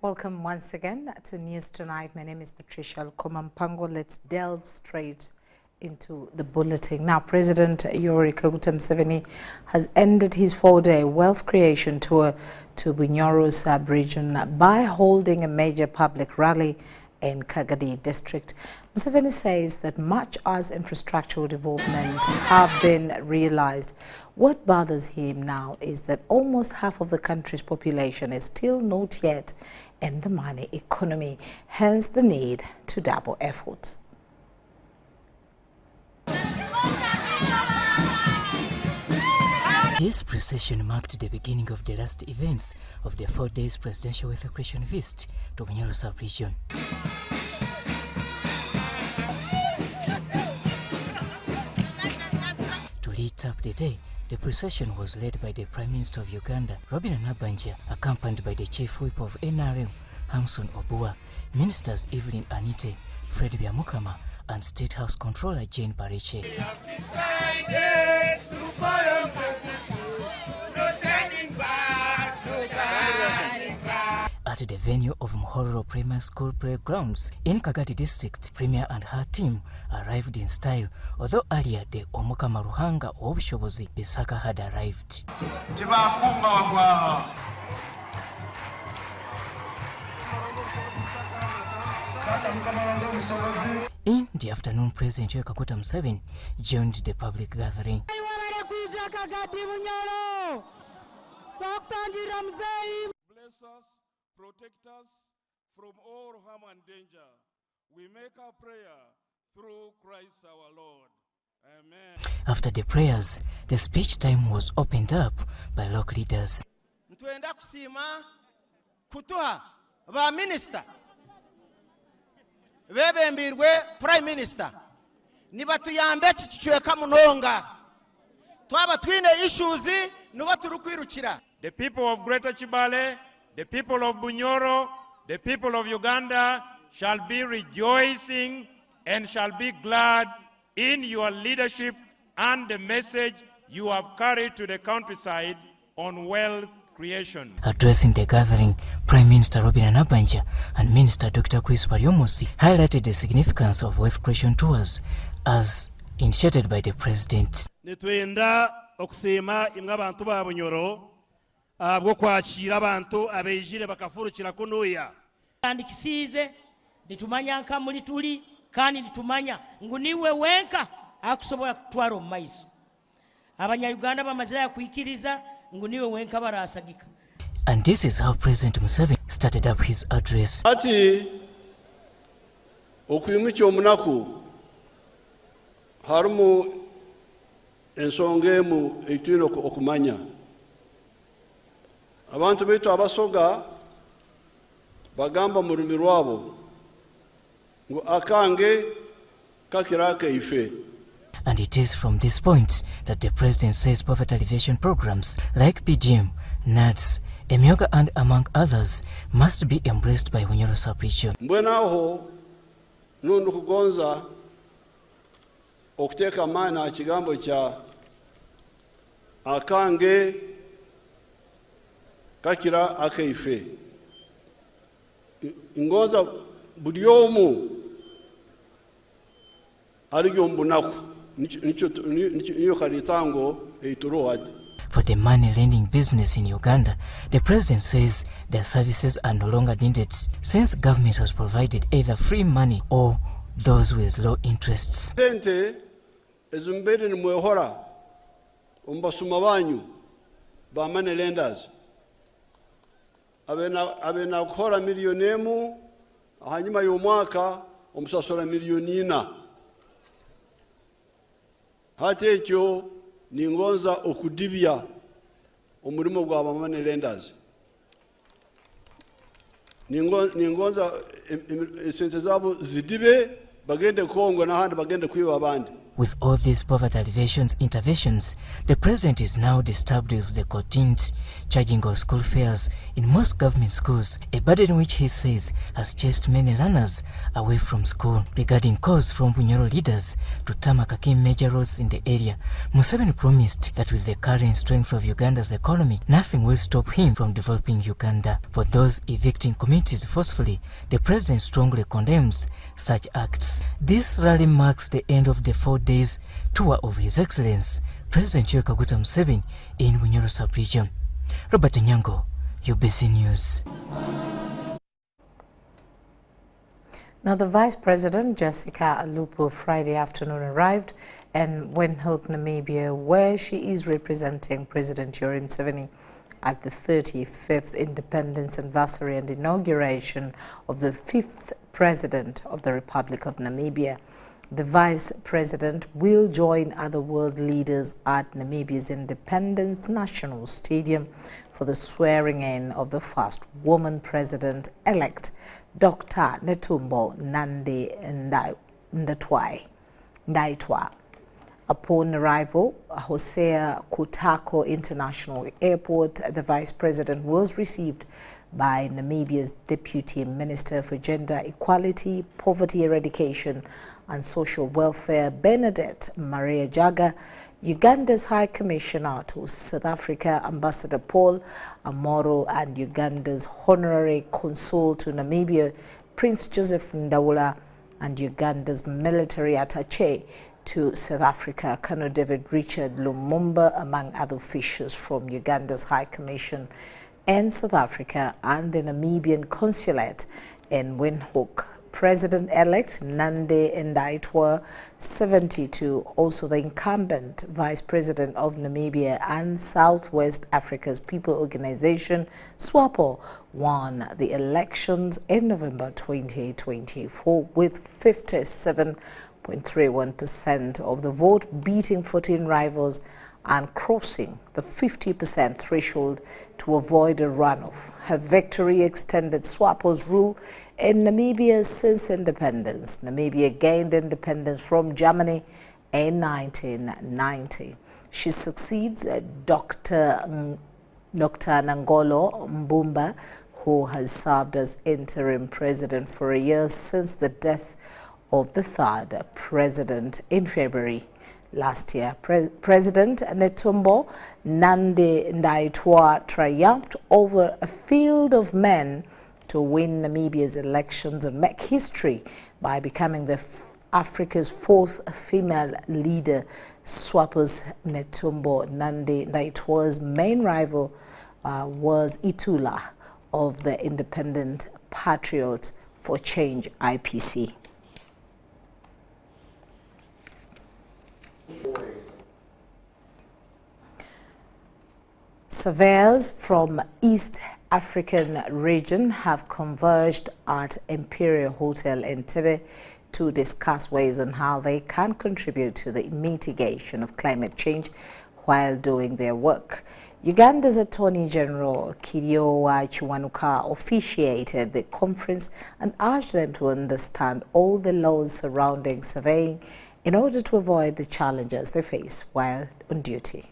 Welcome once again to News Tonight. My name is Patricia Lukoma. Let's delve straight into the bulletin. Now, President Museveni has ended his 4-day wealth creation tour to Bunyoro sub-region by holding a major public rally in Kagadi district. Museveni says that much as infrastructural developments have been realized, what bothers him now is that almost half of the country's population is still not yet in the money economy, hence the need to double efforts. This procession marked the beginning of the last events of the 4 days presidential evacuation visit to Bunyoro sub-region. To lead up the day, the procession was led by the Prime Minister of Uganda, Robert Nabanja, accompanied by the Chief Whip of NRM, Hamson Obua, Ministers Evelyn Anite, Fred Byamukama, and State House Controller Jane Bariche. At the venue of Muhororo Primary School playgrounds in Kagadi district, Premier and her team arrived in style, although earlier the Omukama Ruhanga Obushobozi Bisaka had arrived. In the afternoon, President Museveni joined the public gathering. Bless us, protect us from all harm and danger. We make our prayer through Christ our Lord. Amen. After the prayers, the speech time was opened up by local leaders. Ntwenda kusima kutuha ba minister bebembirwe prime minister nibatuyambe kichweka munonga twaba twine issues nuba turukwirukira. The people of Greater Chibale, the people of Bunyoro, the people of Uganda shall be rejoicing and shall be glad in your leadership and the message you have carried to the countryside on wealth creation. Addressing the gathering, Prime Minister Robert Nabanja and Minister Dr. Chris Baryomusi highlighted the significance of wealth creation tours as initiated by the President. Nitwenda okusima imwe abantu ba Bunyoro abwo kwakira abantu abejire bakafurukira kunuya kandi kisize nitumanya nka muri tuli kandi nitumanya nguniwe wenka akusobola kutwara omumaiso abanya-Uganda bamazira yakwikiriza nguniwe wenka barasagika. And this is how President Museveni started up his address. Ati okuyumikya omunaku harumu ensonga emu eitwine okumanya. Abantu baitu abasoga bagamba mu rurimi rwabo ngo akange kakira kaife. And it is from this point that the President says poverty alleviation programs like PGM, NATS, Emyoga and among others must be embraced by Bunyoro sub-region. Mbwenaho nundu kugonza okuteka maana kigambo kya akange kakira akaife. Ingonza buli omu arigyo mbunaku niyo karitango eiturohadi. For the money lending business in Uganda, the President says their services are no longer needed since government has provided either free money or those with low interests. Sente ezumbere ni mwehora ombasuma banyu ba money lenders abena kuhora milioni emu hanyuma y'omwaka omusasura milioni 4. Hati ekyo ningonza okudibya omulimo gwa money lenders. Ningonza sente zabo zidibe bagende Kongo n'ahandi bagende kwiba abandi. With all these poverty alleviation interventions, the president is now disturbed with the continued charging of school fares in most government schools, a burden which he says has chased many learners away from school. Regarding calls from Bunyoro leaders to tarmac major roads in the area, Museveni promised that with the current strength of Uganda's economy, nothing will stop him from developing Uganda. For those evicting communities forcefully, the president strongly condemns such acts. This rally marks the end of the 4 days tour of His Excellency President Yoweri Museveni in Bunyoro sub-region. Robert Nyango, UBC News. Now, the Vice President, Jessica Alupo, Friday afternoon arrived in Windhoek, Namibia, where she is representing President Yoweri Museveni at the 35th Independence Anniversary and inauguration of the 5th President of the Republic of Namibia. The Vice President will join other world leaders at Namibia's Independence National Stadium for the swearing-in of the first woman president-elect, Dr. Netumbo Ndaitwa. Upon arrival, Hosea Kutako International Airport, the Vice President was received by Namibia's Deputy Minister for Gender Equality, Poverty Eradication and Social Welfare, Bernadette Maria Jaga, Uganda's High Commissioner to South Africa, Ambassador Paul Amoro, and Uganda's Honorary Consul to Namibia, Prince Joseph Ndaula, and Uganda's Military Attaché to South Africa, Colonel David Richard Lumumba, among other officials from Uganda's High Commission in South Africa and the Namibian Consulate in Windhoek. President-elect Nandi Ndaitwa, 72, also the incumbent Vice President of Namibia and Southwest Africa's People Organization, SWAPO, won the elections in November 2024 with 57.31% of the vote, beating 14 rivals and crossing the 50% threshold to avoid a runoff. Her victory extended SWAPO's rule in Namibia since independence. Namibia gained independence from Germany in 1990. She succeeds Dr. Nangolo Mbumba, who has served as interim president for a year since the death of the third president in February last year. President Netumbo Ndaitwa triumphed over a field of men to win Namibia's elections and make history by becoming Africa's fourth female leader. SWAPO's Netumbo Ndaitwa's main rival was Itula of the Independent Patriots for Change IPC. Surveyors from East African region have converged at Imperial Hotel in Tebe to discuss ways on how they can contribute to the mitigation of climate change while doing their work. Uganda's Attorney General Kiriowa Kiwanuka officiated the conference and urged them to understand all the laws surrounding surveying in order to avoid the challenges they face while on duty.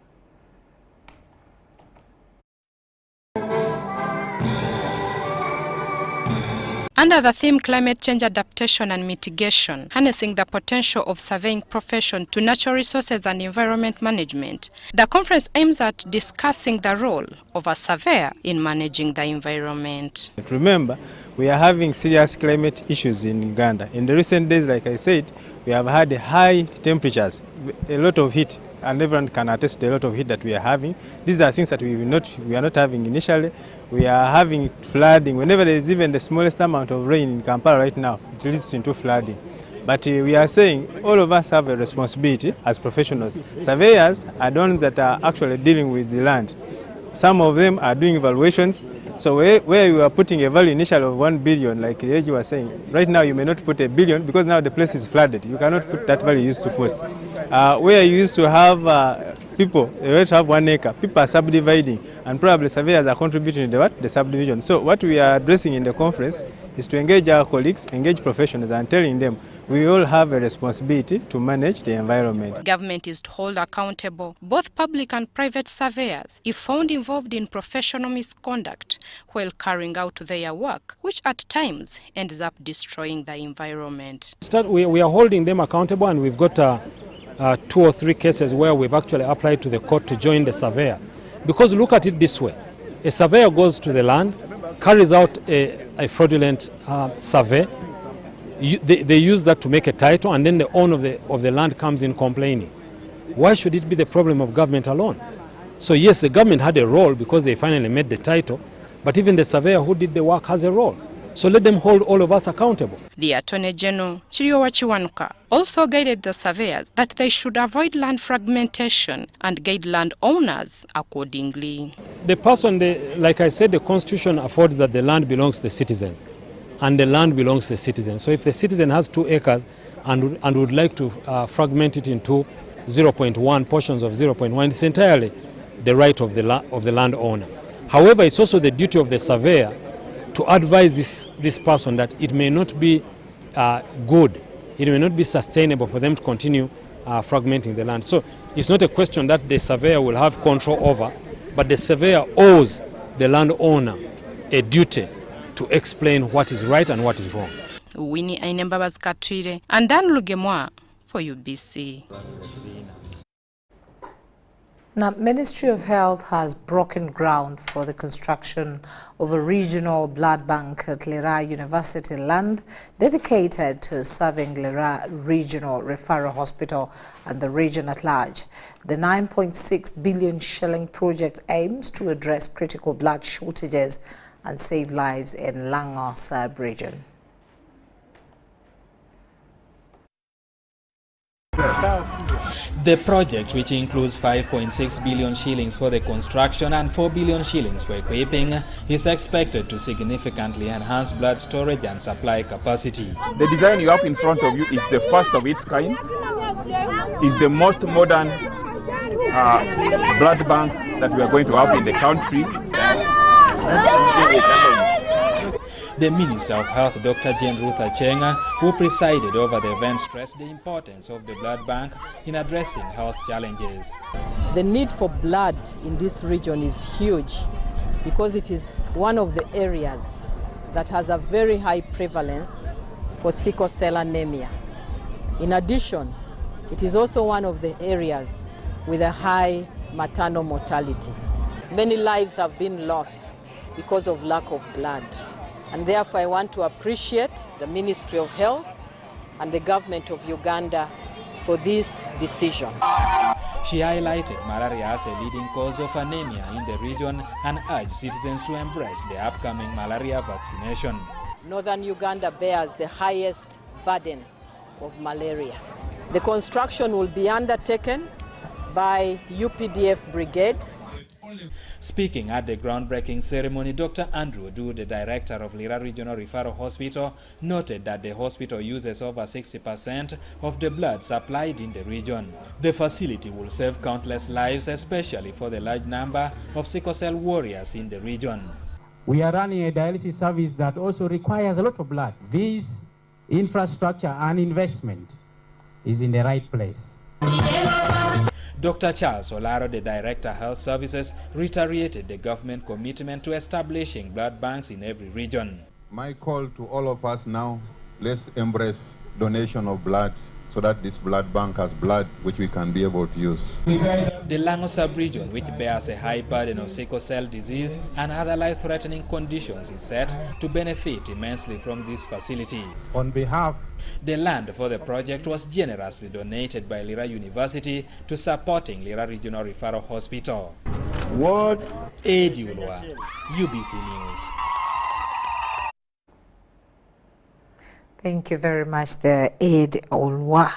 Under the theme Climate Change Adaptation and Mitigation, harnessing the potential of surveying profession to natural resources and environment management, the conference aims at discussing the role of a surveyor in managing the environment. Remember, we are having serious climate issues in Uganda. In the recent days, like I said, we have had high temperatures, a lot of heat, and everyone can attest to a lot of heat that we are having. These are things that we are not having initially. We are having flooding. Whenever there is even the smallest amount of rain in Kampala right now, it leads into flooding. But we are saying all of us have a responsibility as professionals. Surveyors are the ones that are actually dealing with the land. Some of them are doing evaluations. So where you are putting a value initial of 1 billion, like you were saying, right now you may not put a billion because now the place is flooded. You cannot put that value you used to put. Where you used to have people, they already have 1 acre, people are subdividing, and probably surveyors are contributing to the subdivision. So what we are addressing in the conference is to engage our colleagues, engage professionals, and telling them we all have a responsibility to manage the environment. Government is to hold accountable both public and private surveyors if found involved in professional misconduct while carrying out their work, which at times ends up destroying the environment. We are holding them accountable, and we've got 2 or 3 cases where we've actually applied to the court to join the surveyor. Because look at it this way, a surveyor goes to the land, carries out a fraudulent survey, they use that to make a title, and then the owner of the land comes in complaining. Why should it be the problem of government alone? So yes, the government had a role because they finally made the title, but even the surveyor who did the work has a role. So let them hold all of us accountable. The Attorney General, Chiriowa Chiwanuka, also guided the surveyors that they should avoid land fragmentation and guide landowners accordingly. The person, like I said, the Constitution affords that the land belongs to the citizen, and the land belongs to the citizen. So if the citizen has 2 acres and would like to fragment it into 0.1 portions of 0.1, it's entirely the right of the landowner. However, it's also the duty of the surveyor to advise this person that it may not be good, it may not be sustainable for them to continue fragmenting the land. So it's not a question that the surveyor will have control over, but the surveyor owes the landowner a duty to explain what is right and what is wrong. Winnie Ainembabas Katwire and Dan Lugemwa for UBC. Now, Ministry of Health has broken ground for the construction of a regional blood bank at Lira University land dedicated to serving Lira Regional Referral Hospital and the region at large. The 9.6 billion shilling project aims to address critical blood shortages and save lives in Lango sub-region. The project, which includes 5.6 billion shillings for the construction and 4 billion shillings for equipping, is expected to significantly enhance blood storage and supply capacity. The design you have in front of you is the first of its kind. It's the most modern blood bank that we are going to have in the country. The Minister of Health, Dr. Jane Ruth Achenga, who presided over the event, stressed the importance of the blood bank in addressing health challenges. The need for blood in this region is huge because it is one of the areas that has a very high prevalence for sickle cell anemia. In addition, it is also one of the areas with a high maternal mortality. Many lives have been lost because of lack of blood. And therefore I want to appreciate the Ministry of Health and the government of Uganda for this decision. She highlighted malaria as a leading cause of anemia in the region and urged citizens to embrace the upcoming malaria vaccination. Northern Uganda bears the highest burden of malaria. The construction will be undertaken by UPDF Brigade. Speaking at the groundbreaking ceremony, Dr. Andrew Du, the director of Lira Regional Referral Hospital, noted that the hospital uses over 60% of the blood supplied in the region. The facility will save countless lives, especially for the large number of sickle cell warriors in the region. We are running a dialysis service that also requires a lot of blood. This infrastructure and investment is in the right place. Dr. Charles Olaro, the Director of Health Services, reiterated the government commitment to establishing blood banks in every region. My call to all of us now, let's embrace donation of blood so that this blood bank has blood which we can be able to use. The Lango sub-region, which bears a high burden of sickle cell disease and other life-threatening conditions, is set to benefit immensely from this facility. On behalf, the land for the project was generously donated by Lira University to supporting Lira Regional Referral Hospital. What? Edi Ulwa, UBC News. Thank you very much, the Edi Ulwa.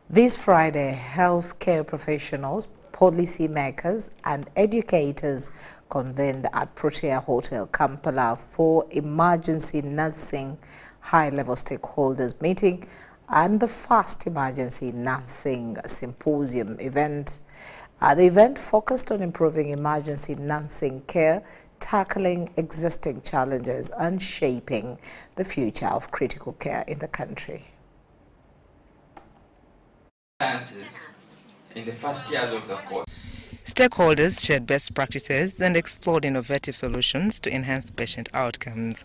This Friday, healthcare professionals, policy makers and educators convened at Protea Hotel, Kampala for emergency nursing high-level stakeholders meeting and the first emergency nursing symposium event The event focused on improving emergency nursing care, tackling existing challenges and shaping the future of critical care in the country. Sciences in the first years of the course. Stakeholders shared best practices and explored innovative solutions to enhance patient outcomes.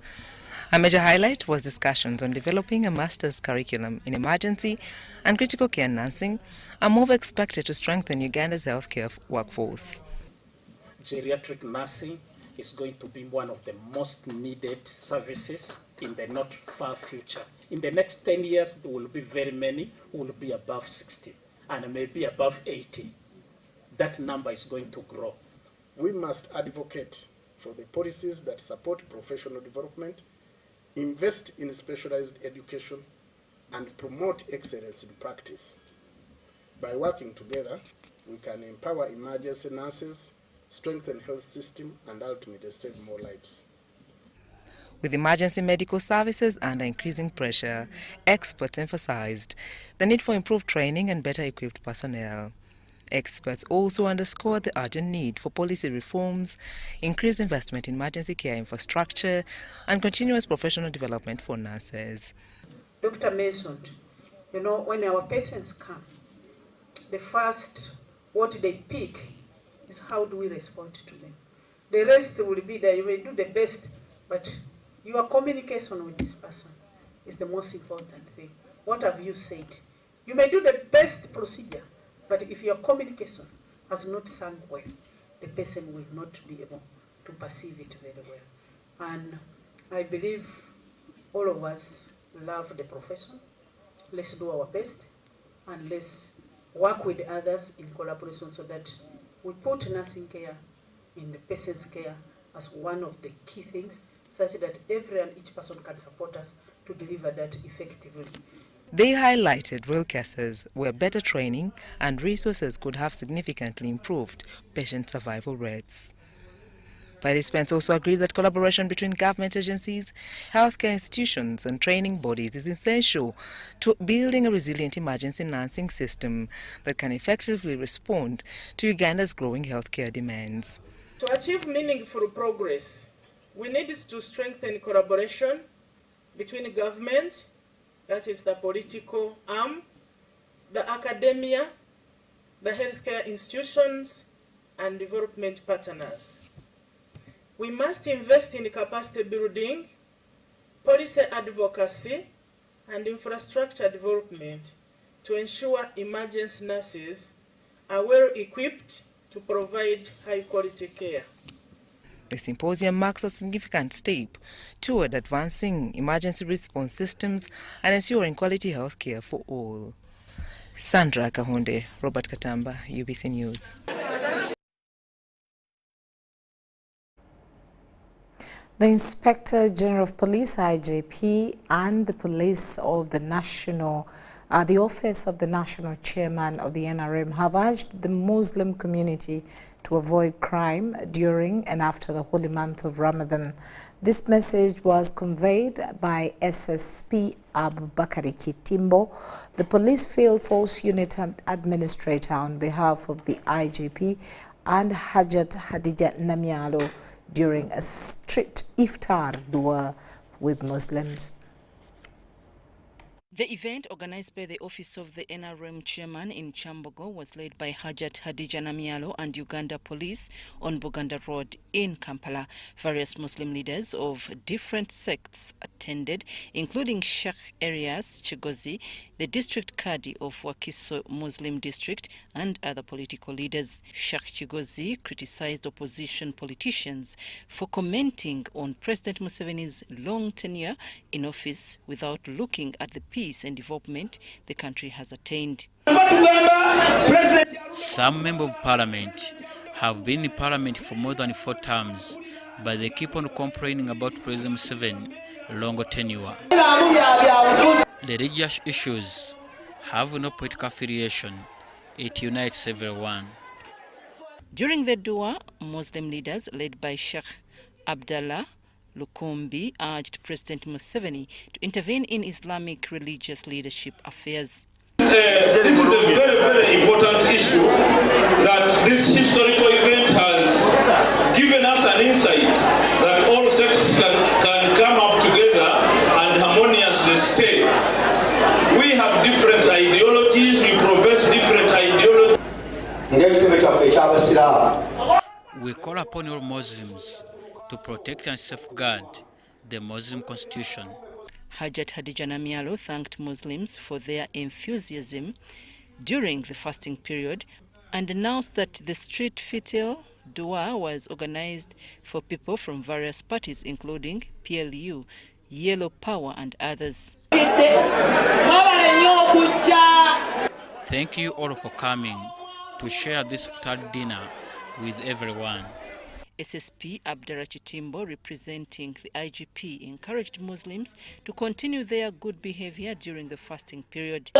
A major highlight was discussions on developing a master's curriculum in emergency and critical care nursing, a move expected to strengthen Uganda's healthcare workforce. Geriatric nursing is going to be one of the most needed services in the not far future. In the next 10 years, there will be very many who will be above 60 and maybe above 80. That number is going to grow. We must advocate for the policies that support professional development, invest in specialized education, and promote excellence in practice. By working together, we can empower emergency nurses, strengthen health system, and ultimately save more lives. With emergency medical services under increasing pressure, experts emphasized the need for improved training and better equipped personnel. Experts also underscored the urgent need for policy reforms, increased investment in emergency care infrastructure, and continuous professional development for nurses. Dr. mentioned, when our patients come, the first, what they pick is how do we respond to them. The rest will be there. You will do the best, but your communication with this person is the most important thing. What have you said? You may do the best procedure, but if your communication has not sunk well, the person will not be able to perceive it very well. And I believe all of us love the profession. Let's do our best and let's work with others in collaboration so that we put nursing care in the patient's care as one of the key things, such that every and each person can support us to deliver that effectively. They highlighted real cases where better training and resources could have significantly improved patient survival rates. Participants also agreed that collaboration between government agencies, healthcare institutions and training bodies is essential to building a resilient emergency nursing system that can effectively respond to Uganda's growing healthcare demands. To achieve meaningful progress, we need to strengthen collaboration between government, that is the political arm, the academia, the healthcare institutions, and development partners. We must invest in capacity building, policy advocacy, and infrastructure development to ensure emergency nurses are well equipped to provide high-quality care. The symposium marks a significant step toward advancing emergency response systems and ensuring quality health care for all. Sandra Kahonde, Robert Katamba, UBC News. The Inspector General of Police, IGP, and the Police of the National, the Office of the National Chairman of the NRM have urged the Muslim community to avoid crime during and after the holy month of Ramadan. This message was conveyed by SSP Abubakari Kitimbo, the Police Field Force Unit Administrator, on behalf of the IGP, and Hajat Hadija Namialo during a strict iftar dua with Muslims. The event, organized by the Office of the NRM Chairman in Chambogo, was led by Hajat Hadija Namialo and Uganda Police on Buganda Road in Kampala. Various Muslim leaders of different sects attended, including Sheikh Erias Chigozi, the District Kadi of Wakiso Muslim District, and other political leaders. Sheikh Chigozi criticized opposition politicians for commenting on President Museveni's long tenure in office without looking at the peace and development the country has attained. Some members of parliament have been in parliament for more than 4 terms, but they keep on complaining about President Museveni's long tenure. The religious issues have no political affiliation. It unites everyone. During the dua, Muslim leaders led by Sheikh Abdallah Lukumbi urged President Museveni to intervene in Islamic religious leadership affairs. This is a very, very important issue, that this historical event has given us an insight that all sects can come up together and harmoniously stay. We have different ideologies, we profess different ideologies. We call upon all Muslims to protect and safeguard the Muslim constitution. Hajat Hadija Namialo thanked Muslims for their enthusiasm during the fasting period and announced that the street fitil dua was organized for people from various parties, including PLU, Yellow Power, and others. Thank you all for coming to share this iftar dinner with everyone. SSP Abdara Chitimbo, representing the IGP, encouraged Muslims to continue their good behavior during the fasting period.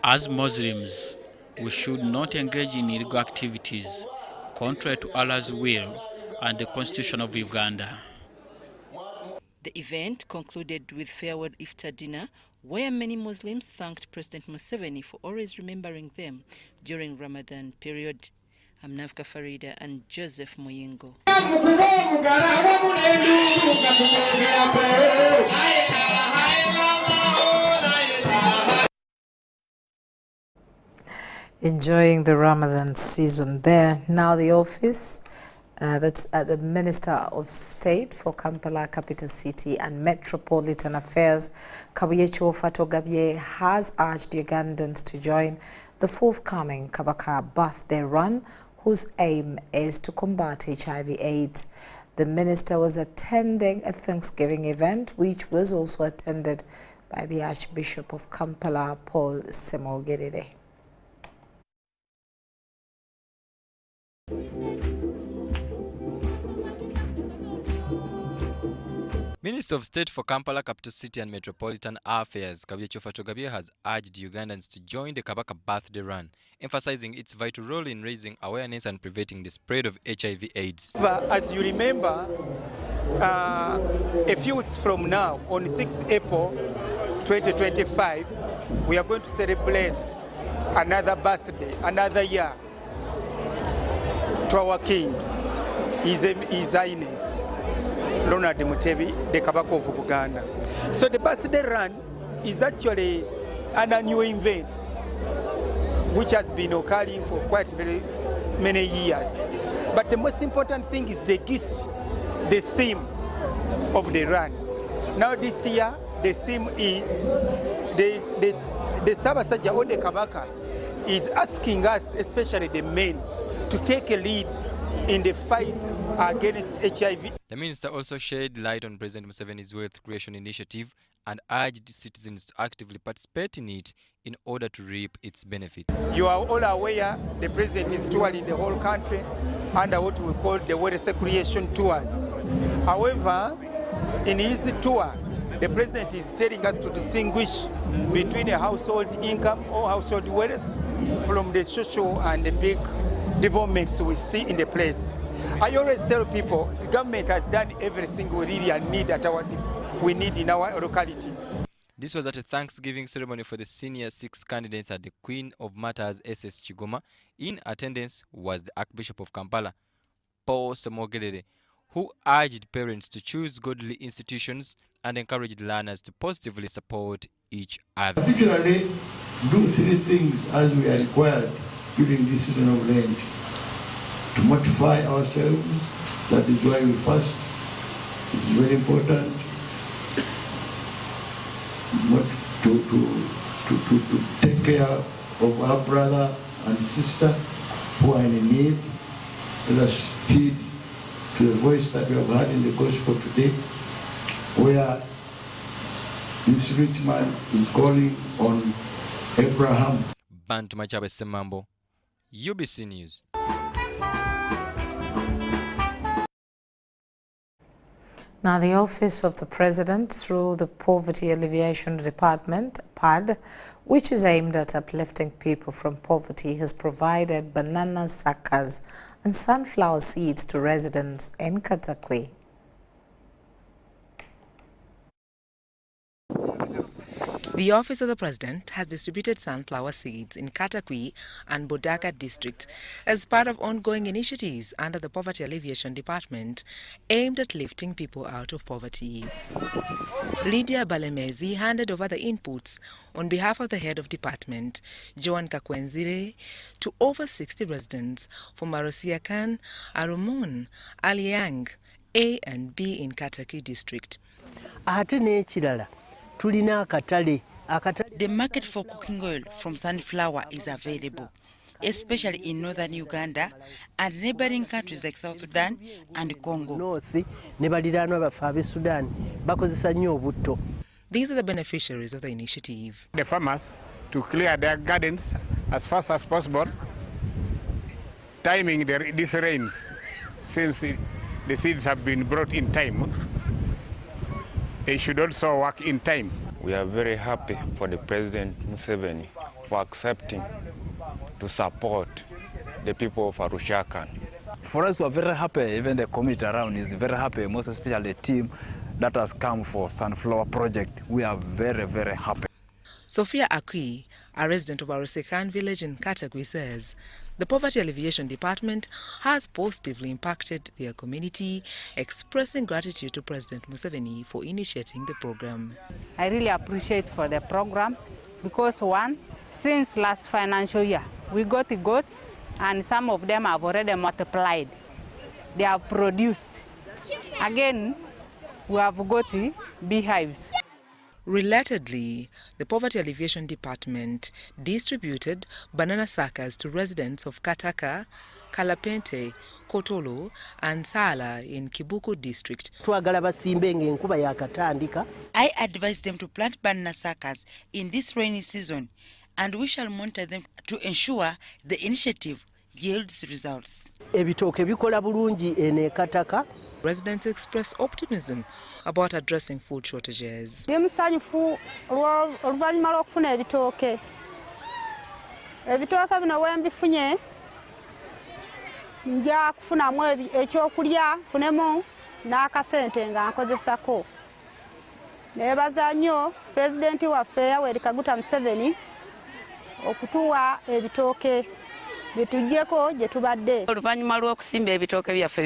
As Muslims, we should not engage in illegal activities contrary to Allah's will and the Constitution of Uganda. The event concluded with farewell iftar dinner, where many Muslims thanked President Museveni for always remembering them during Ramadan period. I'm Navka Farida and Joseph Moyingo. Enjoying the Ramadan season there. Now the office, that's the Minister of State for Kampala, Capital City and Metropolitan Affairs, Kabuyecho Fatogabye, has urged Ugandans to join the forthcoming Kabaka birthday run, whose aim is to combat HIV/AIDS. The minister was attending a Thanksgiving event, which was also attended by the Archbishop of Kampala, Paul Semogerere. Minister of State for Kampala, Capital City and Metropolitan Affairs, Kabuyecho Fatogabye, has urged Ugandans to join the Kabaka birthday run, emphasizing its vital role in raising awareness and preventing the spread of HIV/AIDS. As you remember, a few weeks from now, on 6 April 2025, we are going to celebrate another birthday, another year to our King, His Highness Ronald Mutebi, the Kabaka of Buganda. So the birthday run is actually an annual event which has been occurring for quite very many years. But the most important thing is the theme of the run. Now this year, the theme is the Sabasaja or the Kabaka is asking us, especially the men, to take a lead in the fight against HIV. The minister also shed light on President Museveni's wealth creation initiative and urged citizens to actively participate in it in order to reap its benefit. You are all aware the president is touring the whole country under what we call the wealth creation tours. However, in his tour, the president is telling us to distinguish between a household income or household wealth from the social and the big developments we see in the place. I always tell people the government has done everything we really need in our localities. This was at a Thanksgiving ceremony for the senior 6 candidates at the Queen of Martyrs SS Kigoma. In attendance was the Archbishop of Kampala, Paul Semogerere, who urged parents to choose godly institutions and encouraged learners to positively support each other. Particularly, do 3 things as we are required during this season of Lent: to mortify ourselves, that is why we fast. It's very important. Not to take care of our brother and sister who are in need. Let us heed to the voice that we have heard in the gospel today, where this rich man is calling on Abraham. Bantu Machabe Semambo, UBC News. Now, the Office of the President, through the Poverty Alleviation Department, PAD, which is aimed at uplifting people from poverty, has provided banana suckers and sunflower seeds to residents in Katakwe. The Office of the President has distributed sunflower seeds in Katakwi and Bodaka district as part of ongoing initiatives under the Poverty Alleviation Department aimed at lifting people out of poverty. Lydia Balemezi handed over the inputs on behalf of the head of department, Joan Kakwenzire, to over 60 residents from Marosiakan, Arumon, Aliang, A and B in Katakwi district. The market for cooking oil from sunflower is available, especially in northern Uganda and neighboring countries like South Sudan and Congo. These are the beneficiaries of the initiative. The farmers to clear their gardens as fast as possible, timing these rains, since the seeds have been brought in time. They should also work in time. We are very happy for the President Museveni for accepting to support the people of Arushakan. For us, we are very happy. Even the community around is very happy, most especially the team that has come for Sunflower Project. We are very, very happy. Sophia Akwi, a resident of Arusekan village in Katakwi, says the Poverty Alleviation Department has positively impacted their community, expressing gratitude to President Museveni for initiating the program. I really appreciate for the program because one, since last financial year, we got the goats and some of them have already multiplied. They have produced. Again, we have got the beehives. Relatedly, the Poverty Alleviation Department distributed banana suckers to residents of Kataka, Kalapente, Kotolo and Sala in Kibuku district. I advise them to plant banana suckers in this rainy season, and we shall monitor them to ensure the initiative yields results. Residents express optimism about addressing food shortages. President waffe Yoweri Kaguta Museveni okutuwa ebitooke bitujjeko gye tubadde. Oluvannyuma lw'okusimba ebitooke byaffe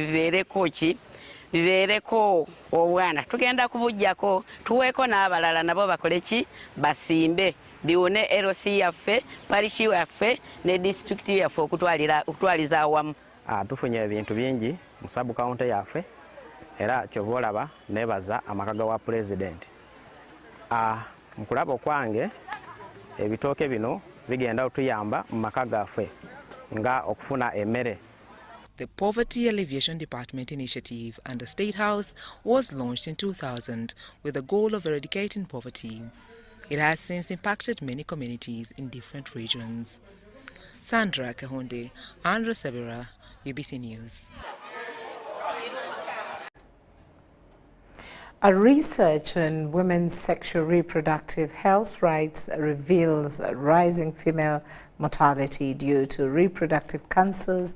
bibeereko obwana, tugenda kubujjako tuweeko n'abalala nabo bakole ki, basimbe biwune LC yaffe, parishi yaffe ne district yaffe okutwaliza awamu. Tufunye ebintu bingi mu sub county yaffe era kyova olaba nebaza amakaga wa president. Mu kulaba kwange ebitooke bino bigenda otuyamba mu maka gaffe nga okufuna emmere. The Poverty Alleviation Department initiative under State House was launched in 2000 with the goal of eradicating poverty. It has since impacted many communities in different regions. Sandra Kahonde, Andra Sebera, UBC News. A research on women's sexual reproductive health rights reveals rising female mortality due to reproductive cancers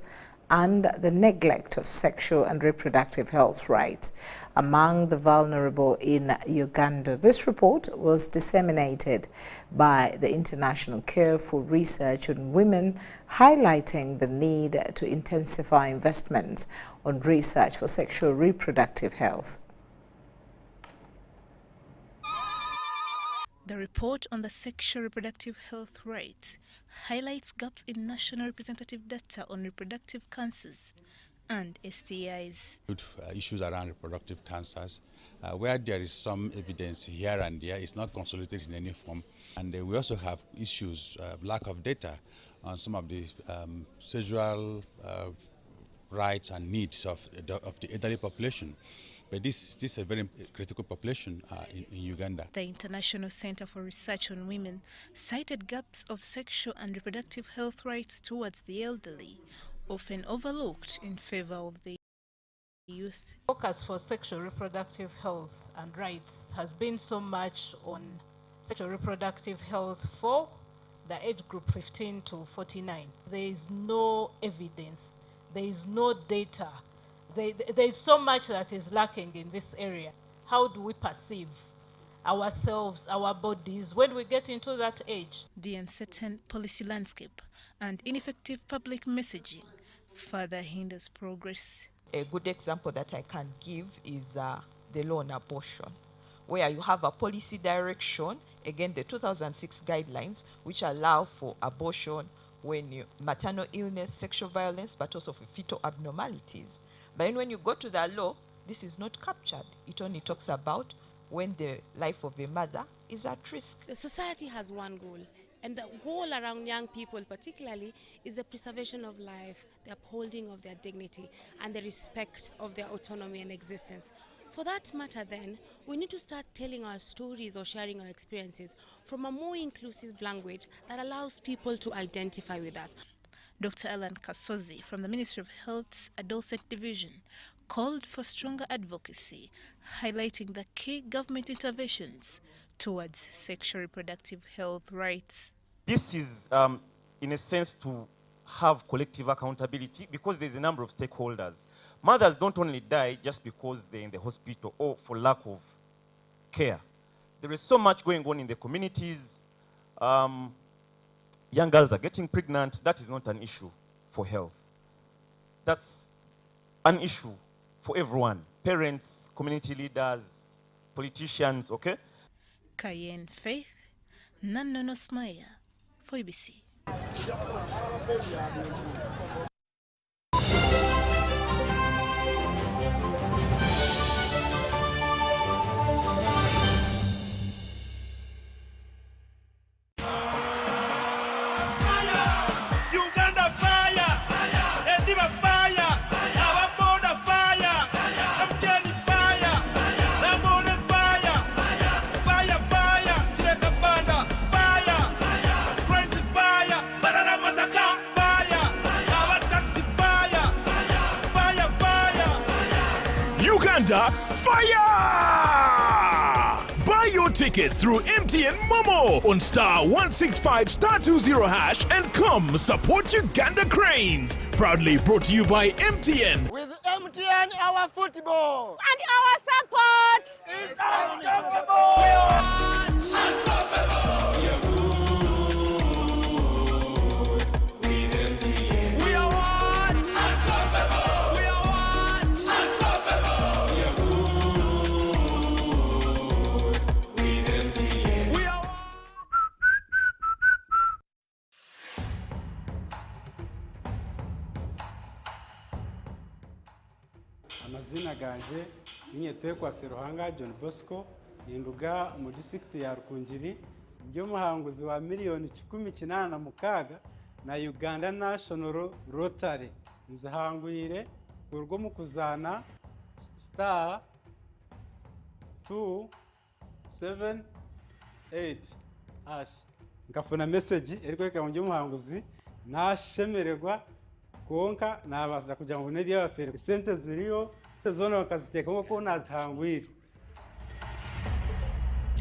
and the neglect of sexual and reproductive health rights among the vulnerable in Uganda. This report was disseminated by the International Care for Research on Women, highlighting the need to intensify investment on research for sexual reproductive health. The report on the sexual reproductive health rights highlights gaps in national representative data on reproductive cancers and STIs. Issues around reproductive cancers, where there is some evidence here and there, it's not consolidated in any form. And we also have issues, lack of data on some of the sexual rights and needs of the elderly population. But this is a very critical population in Uganda. The International Center for Research on Women cited gaps of sexual and reproductive health rights towards the elderly, often overlooked in favor of the youth. Focus for sexual reproductive health and rights has been so much on sexual reproductive health for the age group 15 to 49. There is no evidence, there is no data. There is so much that is lacking in this area. How do we perceive ourselves, our bodies, when we get into that age. The uncertain policy landscape and ineffective public messaging further hinders progress. A good example that I can give is the law on abortion, where you have a policy direction, again the 2006 guidelines, which allow for abortion when maternal illness, sexual violence, but also for fetal abnormalities. But when you go to the law, this is not captured. It only talks about when the life of a mother is at risk. The society has one goal, and the goal around young people particularly is the preservation of life, the upholding of their dignity, and the respect of their autonomy and existence. For that matter then, we need to start telling our stories or sharing our experiences from a more inclusive language that allows people to identify with us. Dr. Alan Kasozi from the Ministry of Health's Adolescent Division called for stronger advocacy, highlighting the key government interventions towards sexual reproductive health rights. This is, in a sense, to have collective accountability because there's a number of stakeholders. Mothers don't only die just because they're in the hospital or for lack of care. There is so much going on in the communities. Young girls are getting pregnant. That is not an issue for health. That's an issue for everyone. Parents, community leaders, politicians, okay? Cayenne Faith, Nanono Smaya, for ABC. Fire! Buy your tickets through MTN Momo on *165*20# and come support Uganda Cranes. Proudly brought to you by MTN. With MTN, our football and our support is unstoppable. We are unstoppable. We are good. With MTN. We are what? Unstoppable. We are what? Unstoppable. Amazina ganje Nyetwekwa Seruhanga John Bosco Ninduga mu district ya Rukungiri byo muhanguzi wa $186 na Uganda National Rotary nzahangwire urwo mu kuzana *278# ngafuna message erikweka mu muhanguzi nashemererwa konka nabaza kugira ngo neri y'abafere sente ziriyo zone bakaziteka nko nazihangwira.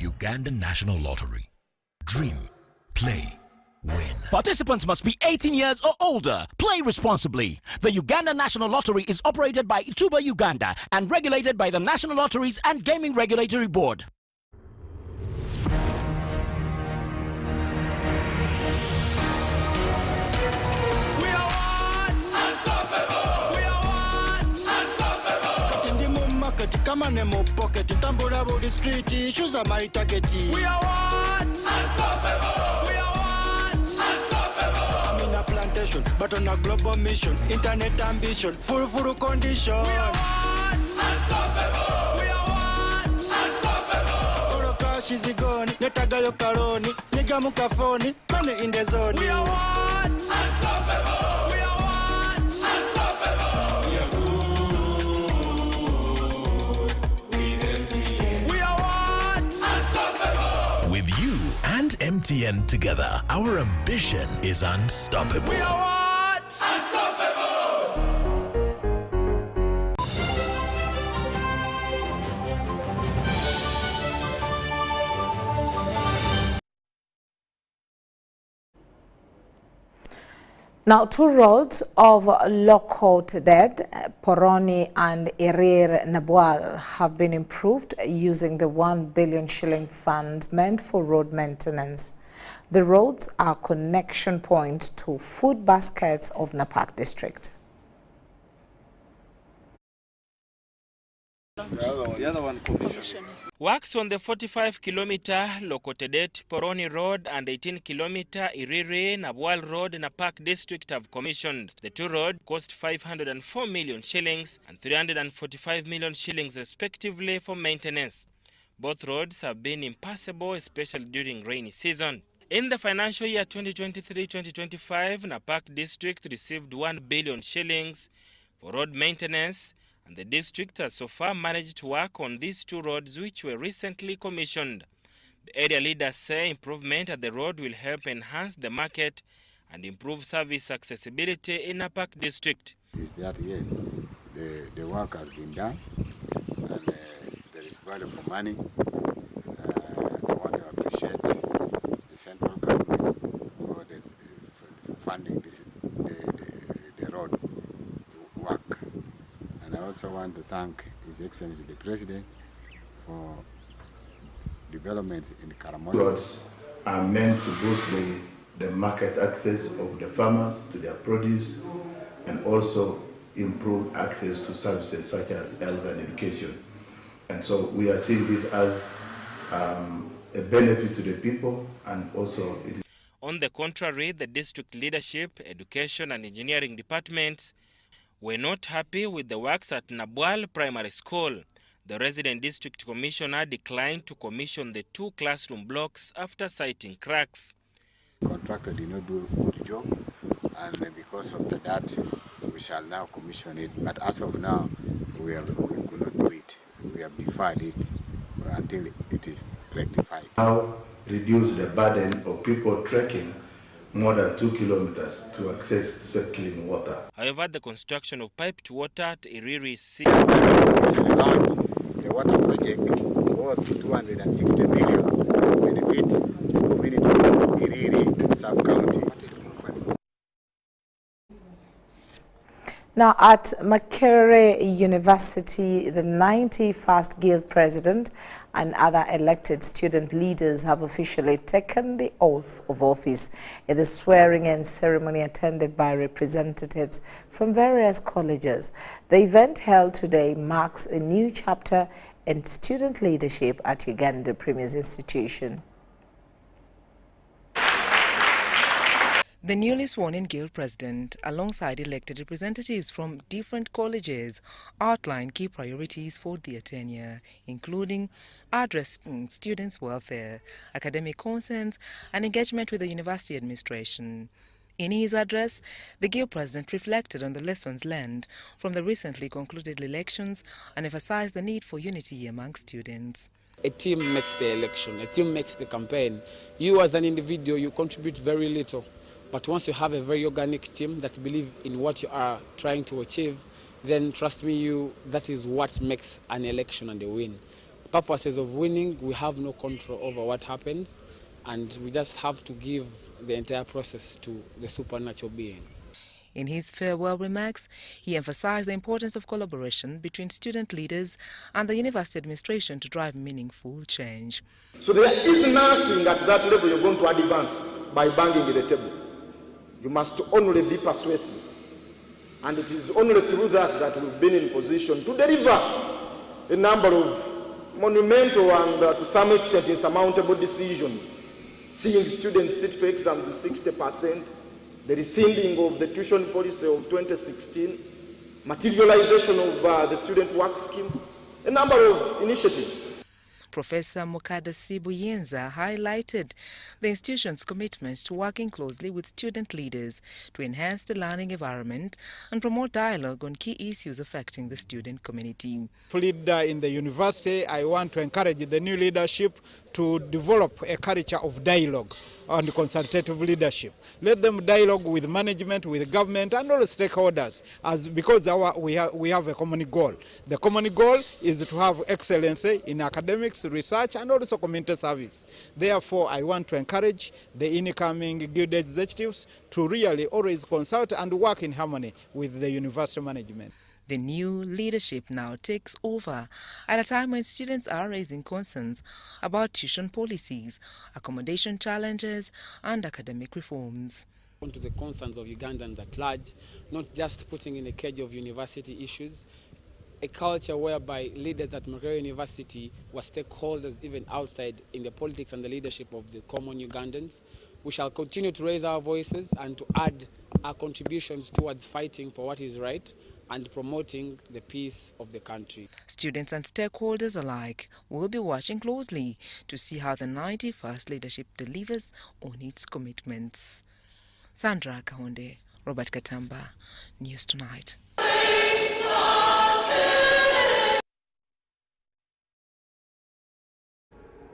Uganda National Lottery. Dream, play, win. Participants must be 18 years or older. Play responsibly. The Uganda National Lottery is operated by Ituba Uganda and regulated by the National Lotteries and Gaming Regulatory Board. Come on, mo pocket, tambula body street, issues are my target. We are what? Unstoppable. We are what? Unstoppable. I'm in a plantation, but on a global mission, internet ambition, full condition. We are what? Unstoppable. We are what? Unstoppable. Oro cash is gone, netaga yo karoni, niga mukafoni, money in the zone. We are what? Unstoppable. We are what? Unstoppable. We are good. With you and MTN together, our ambition is unstoppable. We are what? Unstoppable! Now, two roads of Lokoted, Poroni and Irir Nabwal have been improved using the 1 billion shilling fund meant for road maintenance. The roads are connection points to food baskets of Napak district. Works on the 45-kilometer Lokotedet Poroni Road and 18-kilometer Iriri Nabwal Road in Napak district have commissioned. The two roads cost 504 million shillings and 345 million shillings respectively for maintenance. Both roads have been impassable, especially during rainy season. In the financial year 2023-2025, Napak district received 1 billion shillings for road maintenance, and the district has so far managed to work on these two roads which were recently commissioned. The area leaders say improvement at the road will help enhance the market and improve service accessibility in Napak district. Is that yes, the work has been done and there is value for money. I want to appreciate the central government for funding the road work. And I also want to thank His Excellency the President for developments in Karamoja. Roads are meant to boost the market access of the farmers to their produce and also improve access to services such as health and education. And so we are seeing this as a benefit to the people, and also it is. On the contrary, the district leadership, education and engineering departments were not happy with the works at Nabwal Primary School. The resident district commissioner declined to commission the two classroom blocks after citing cracks. The contractor did not do a good job, and because of that, we shall now commission it. But as of now, we could not do it. We have deferred it until it is rectified. Now reduce the burden of people trekking more than 2 kilometers to access safe clean water. However, the construction of piped water at Iriri Sea. The water project worth 260 million benefits the community of Iriri sub-county. Now, at Makerere University, the 91st Guild President and other elected student leaders have officially taken the oath of office in the swearing-in ceremony attended by representatives from various colleges. The event held today marks a new chapter in student leadership at Uganda Premier's Institution. The newly sworn-in Guild President, alongside elected representatives from different colleges, outlined key priorities for their tenure, including addressing students' welfare, academic concerns, and engagement with the university administration. In his address, the Guild President reflected on the lessons learned from the recently concluded elections and emphasized the need for unity among students. A team makes the election, a team makes the campaign. You as an individual, you contribute very little. But once you have a very organic team that believe in what you are trying to achieve, then trust me, that is what makes an election and a win. Purposes of winning, we have no control over what happens, and we just have to give the entire process to the supernatural being. In his farewell remarks, he emphasized the importance of collaboration between student leaders and the university administration to drive meaningful change. So there is nothing at that level you're going to advance by banging the table. You must only be persuasive. And it is only through that that we've been in position to deliver a number of monumental and to some extent insurmountable decisions. Seeing students sit for exams with 60%, the rescinding of the tuition policy of 2016, materialization of the student work scheme, a number of initiatives. Professor Mukadasi Buyenza highlighted the institution's commitment to working closely with student leaders to enhance the learning environment and promote dialogue on key issues affecting the student community. To lead in the university, I want to encourage the new leadership to develop a culture of dialogue and consultative leadership. Let them dialogue with management, with government, and all stakeholders, because we have a common goal. The common goal is to have excellency in academics, research, and also community service. Therefore, I want to encourage the incoming guild executives to really always consult and work in harmony with the university management. The new leadership now takes over at a time when students are raising concerns about tuition policies, accommodation challenges, and academic reforms. To the concerns of Ugandans at large, not just putting in a cage of university issues, a culture whereby leaders at Makerere University were stakeholders even outside in the politics and the leadership of the common Ugandans. We shall continue to raise our voices and to add our contributions towards fighting for what is right and promoting the peace of the country. Students and stakeholders alike will be watching closely to see how the 91st leadership delivers on its commitments. Sandra Kahonde, Robert Katamba, News Tonight.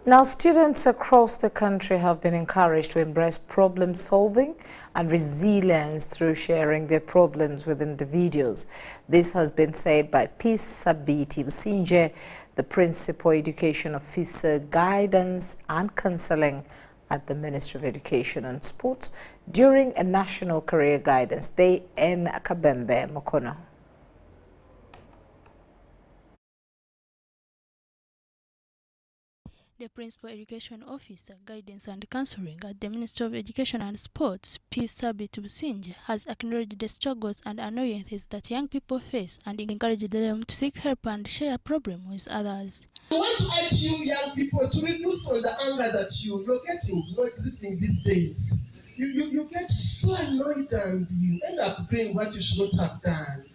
Now, students across the country have been encouraged to embrace problem solving and resilience through sharing their problems with individuals. This has been said by Peace Sabiti Businje, the Principal Education Officer, Guidance and Counseling at the Ministry of Education and Sports during a National Career Guidance Day in Kabembe, Mokono. The Principal Education Officer, Guidance and Counseling at the Ministry of Education and Sports, Peace Sabiti Businje, has acknowledged the struggles and annoyances that young people face and encouraged them to seek help and share problems with others. I want to urge you young people to reduce from the anger that you're exhibiting these days. You get so annoyed and you end up doing what you should not have done.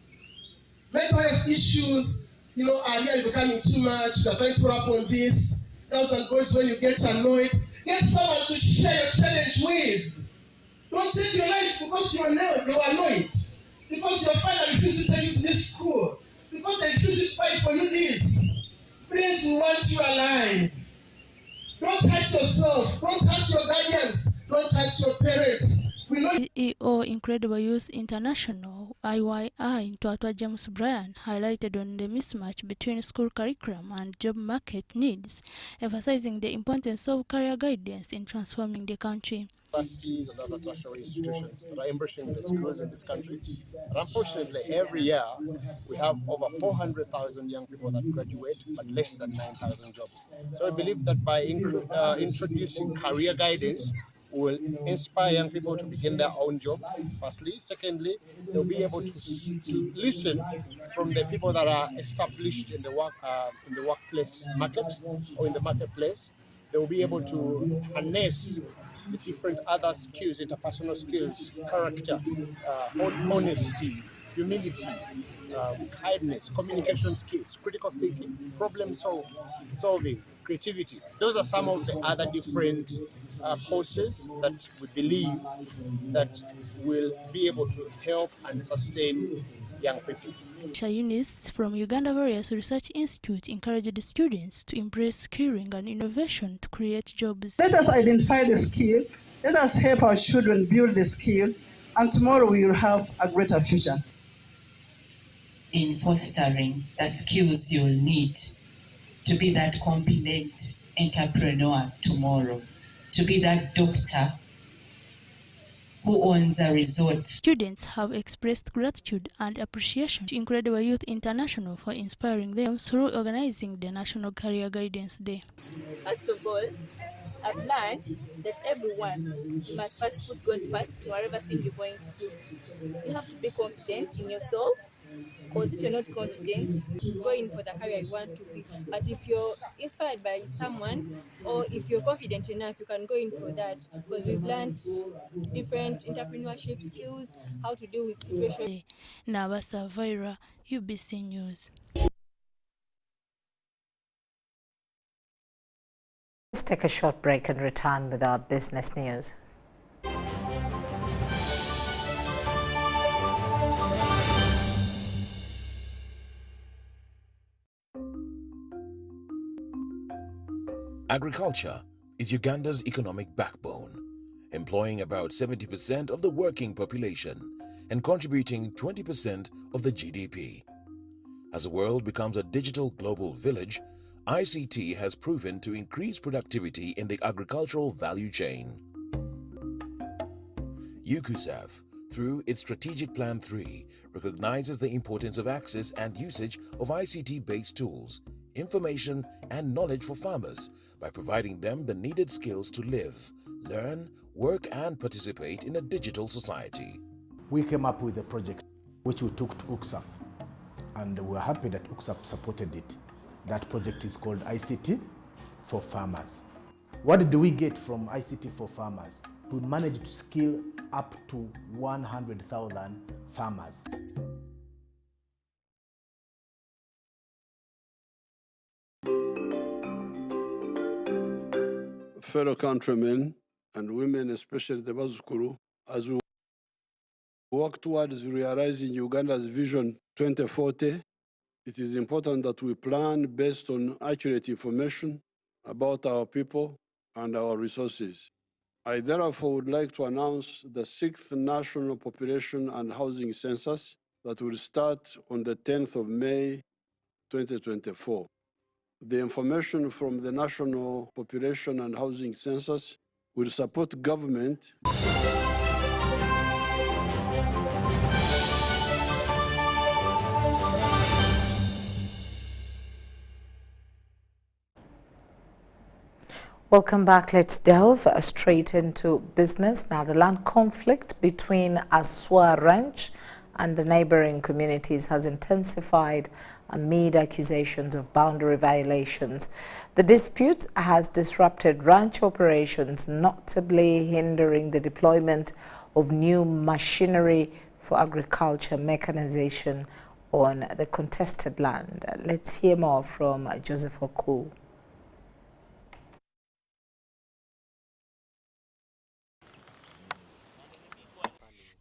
Mental health issues, are really becoming too much. You're trying to rap on this. Girls and boys, when you get annoyed, get someone to share your challenge with. Don't take your life because you're annoyed. Because your father refuses to take you to this school. Because they refuse to fight for you this. Please, we want you alive. Don't hurt yourself. Don't hurt your guardians. Don't hurt your parents. CEO Incredible Youth International IYI Ntwatwa James Bryan highlighted on the mismatch between school curriculum and job market needs, emphasizing the importance of career guidance in transforming the country. Universities and other tertiary institutions that are embracing the schools in this country. And unfortunately, every year we have over 400,000 young people that graduate, but less than 9,000 jobs. So I believe that by introducing career guidance, will inspire young people to begin their own jobs, firstly. Secondly, they'll be able to listen from the people that are established in the workplace market or in the marketplace. They will be able to harness the different other skills, interpersonal skills, character, honesty, humility, kindness, communication skills, critical thinking, problem solving, creativity. Those are some of the other different courses that we believe that will be able to help and sustain young people. Eunice from Uganda Various Research Institute encouraged the students to embrace skilling and innovation to create jobs. Let us identify the skill, let us help our children build the skill, and tomorrow we will have a greater future. In fostering the skills you'll need to be that competent entrepreneur tomorrow, to be that doctor who owns a resort. Students have expressed gratitude and appreciation to Incredible Youth International for inspiring them through organizing the National Career Guidance Day. First of all, I've learned that everyone must first put God first in whatever thing you're going to do. You have to be confident in yourself, because if you're not confident, go in for the career you want to be. But if you're inspired by someone, or if you're confident enough, you can go in for that. Because we've learned different entrepreneurship skills, how to deal with situations. Nabasa Vaira, UBC News. Let's take a short break and return with our business news. Agriculture is Uganda's economic backbone, employing about 70% of the working population and contributing 20% of the GDP. As the world becomes a digital global village, ICT has proven to increase productivity in the agricultural value chain. UCUSAF, through its Strategic Plan 3, recognizes the importance of access and usage of ICT-based tools, information and knowledge for farmers by providing them the needed skills to live, learn, work and participate in a digital society. We came up with a project which we took to UCSAF, and we're happy that UCSAF supported it. That project is called ICT for Farmers. What did we get from ICT for Farmers? We managed to skill up to 100,000 farmers. Fellow countrymen and women, especially the Bazukuru, as we work towards realizing Uganda's Vision 2040, it is important that we plan based on accurate information about our people and our resources. I therefore would like to announce the 6th National Population and Housing Census that will start on the 10th of May 2024. The information from the National Population and Housing Census will support government. Welcome back. Let's delve straight into business. Now, the land conflict between Aswa Ranch and the neighboring communities has intensified amid accusations of boundary violations. The dispute has disrupted ranch operations, notably hindering the deployment of new machinery for agriculture mechanization on the contested land. Let's hear more from Joseph Oku.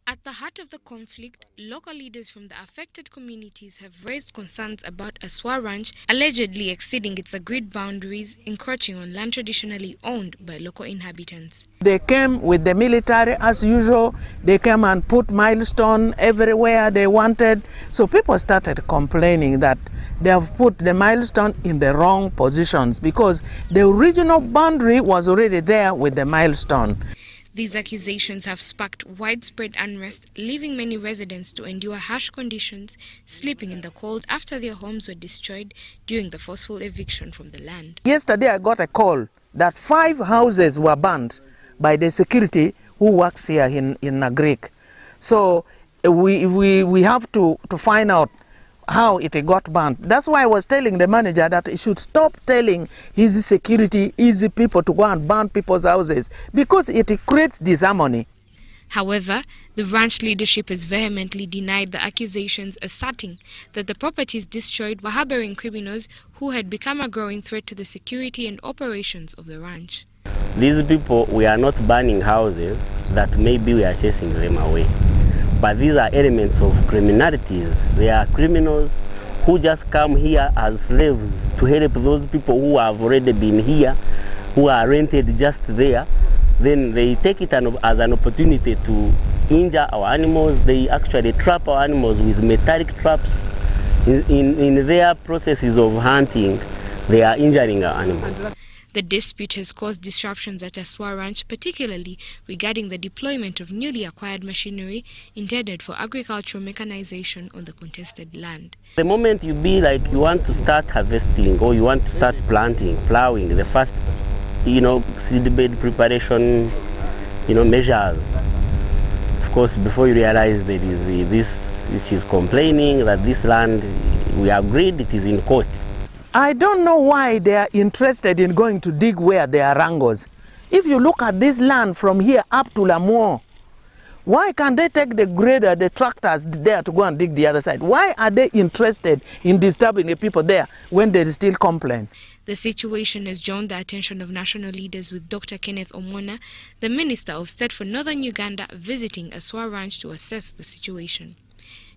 At the heart of the conflict, local leaders from the affected communities have raised concerns about Aswa Ranch allegedly exceeding its agreed boundaries, encroaching on land traditionally owned by local inhabitants. They came with the military as usual. They came and put milestone everywhere they wanted. So people started complaining that they have put the milestone in the wrong positions because the original boundary was already there with the milestone. These accusations have sparked widespread unrest, leaving many residents to endure harsh conditions, sleeping in the cold after their homes were destroyed during the forceful eviction from the land. Yesterday I got a call that 5 houses were burned by the security who works here in Nagrik. So we have to find out how it got burnt. That's why I was telling the manager that he should stop telling his security, easy people to go and burn people's houses because it creates disharmony. However, the ranch leadership has vehemently denied the accusations, asserting that the properties destroyed were harboring criminals who had become a growing threat to the security and operations of the ranch. These people, we are not burning houses that maybe we are chasing them away. But these are elements of criminalities. They are criminals who just come here as slaves to help those people who have already been here, who are rented just there. Then they take it as an opportunity to injure our animals. They actually trap our animals with metallic traps. In their processes of hunting, they are injuring our animals. The dispute has caused disruptions at Aswa Ranch, particularly regarding the deployment of newly acquired machinery intended for agricultural mechanization on the contested land. The moment you you want to start harvesting or you want to start plowing, the first, seed bed preparation, measures. Of course, before you realize there is this which is complaining that this land, we agreed it is in court. I don't know why they are interested in going to dig where there are rangos. If you look at this land from here up to Lamuo, why can't they take the grader, the tractors there to go and dig the other side? Why are they interested in disturbing the people there when there is still complaint? The situation has drawn the attention of national leaders, with Dr. Kenneth Omona, the Minister of State for Northern Uganda, visiting Aswa Ranch to assess the situation.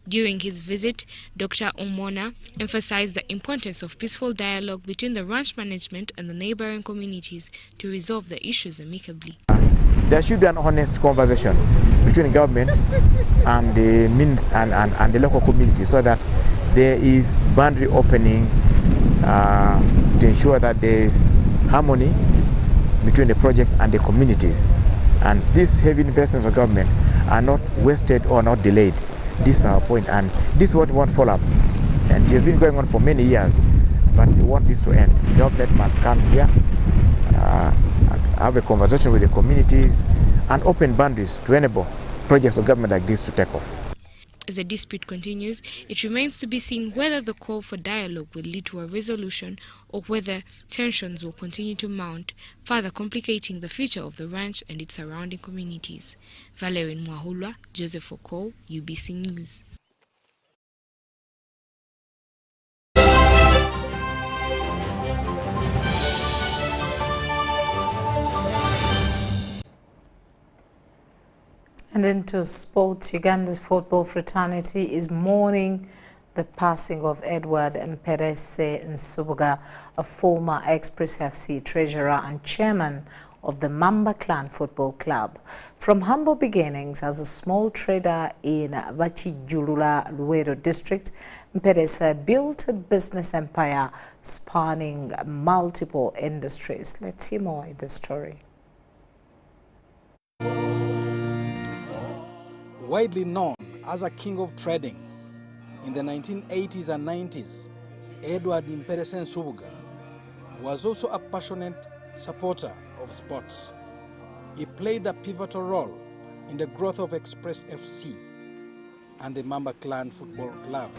During his visit, Dr. Omona emphasized the importance of peaceful dialogue between the ranch management and the neighboring communities to resolve the issues amicably. There should be an honest conversation between government and the local community so that there is boundary opening to ensure that there is harmony between the project and the communities. And these heavy investments of government are not wasted or not delayed. This is our point, and this is what we want to follow up. And it has been going on for many years, but we want this to end. Government must come here, have a conversation with the communities, and open boundaries to enable projects of government like this to take off. As the dispute continues, it remains to be seen whether the call for dialogue will lead to a resolution or whether tensions will continue to mount, further complicating the future of the ranch and its surrounding communities. Valerie Mwahulwa, Joseph Okol, UBC News. And into sports, Uganda's football fraternity is mourning the passing of Edward Mperese Nsubuga, a former Express FC treasurer and chairman of the Mamba Clan Football Club. From humble beginnings as a small trader in Bachijulula, Luwero district, Mperese built a business empire spanning multiple industries. Let's see more in the story. Widely known as a king of trading, in the 1980s and 90s, Edward Mperese Nsubuga was also a passionate supporter of sports. He played a pivotal role in the growth of Express FC and the Mamba Clan Football Club.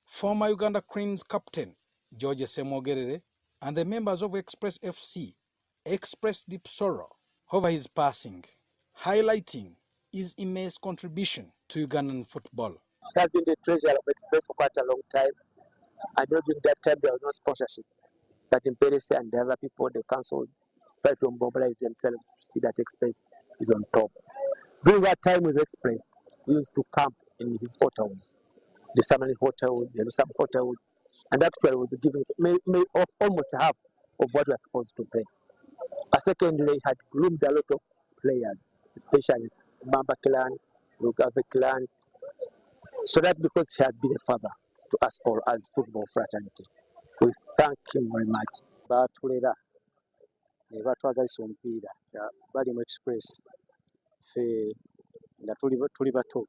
Former Uganda Cranes captain George Makerere and the members of Express FC expressed deep sorrow over his passing, highlighting his immense contribution to Ugandan football. He has been the treasurer of Express for quite a long time. I know during that time there was no sponsorship. But Mperese and the other people, the councils, try to mobilize themselves to see that Express is on top. During that time with Express, we used to camp in his hotels, the Samani hotels, the some hotels, and actually was giving almost half of what we are supposed to pay. Secondly, he had groomed a lot of players, especially Mamba Clan, Lugave Clan, so that because he has been a father to us all as football fraternity. We thank him very much. Batulera, batwagazisa omupiira bali mu Express fe nga tuli bato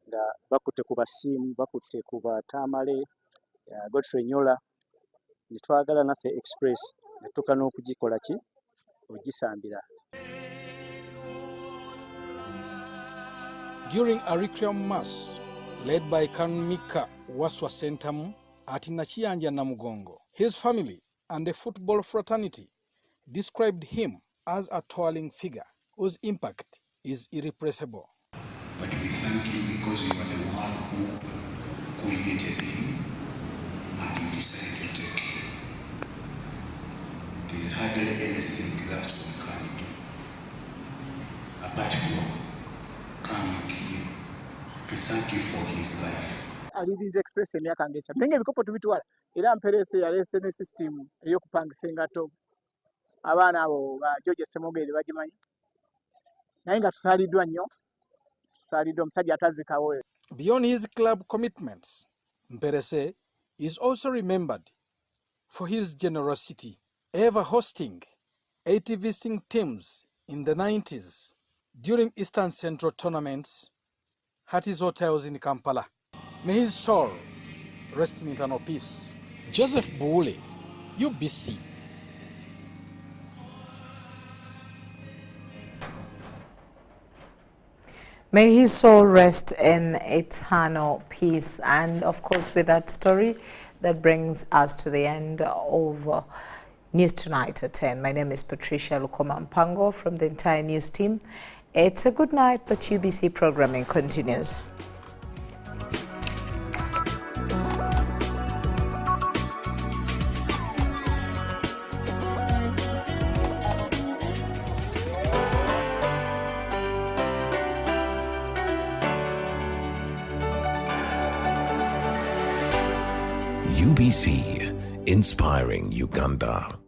nga bakutte ku basiimu bakutte ku batamale Godfrey Nyola ne twagala naffe Express ne tuka n'okugikola ki ogisambira. During a requiem mass led by Kanmika Waswa Sentamu at Nachiyanja Namugongo, his family and the football fraternity described him as a towering figure whose impact is irrepressible. But we thank you because you are the one who created him and you decided to take him. There is hardly anything that we can do apart from coming here to thank you for his life. Alirinze Express emyaka ngesa nenge ebikopo tubitwala era Mperese yalese ne system ey'okupangisa engato abaana abo ba George Semogere bagimanyi naye nga tusaaliddwa nnyo tusaaliddwa omusajja atazikawo. Beyond his club commitments, Mperese is also remembered for his generosity, ever hosting 80 visiting teams in the 90s during Eastern Central tournaments at his hotels in Kampala. May his soul rest in eternal peace. Joseph Buule, UBC. May his soul rest in eternal peace. And of course, with that story, that brings us to the end of News Tonight at 10. My name is Patricia Lukoma Mpango from the entire news team. It's a good night, but UBC programming continues. UBC, inspiring Uganda.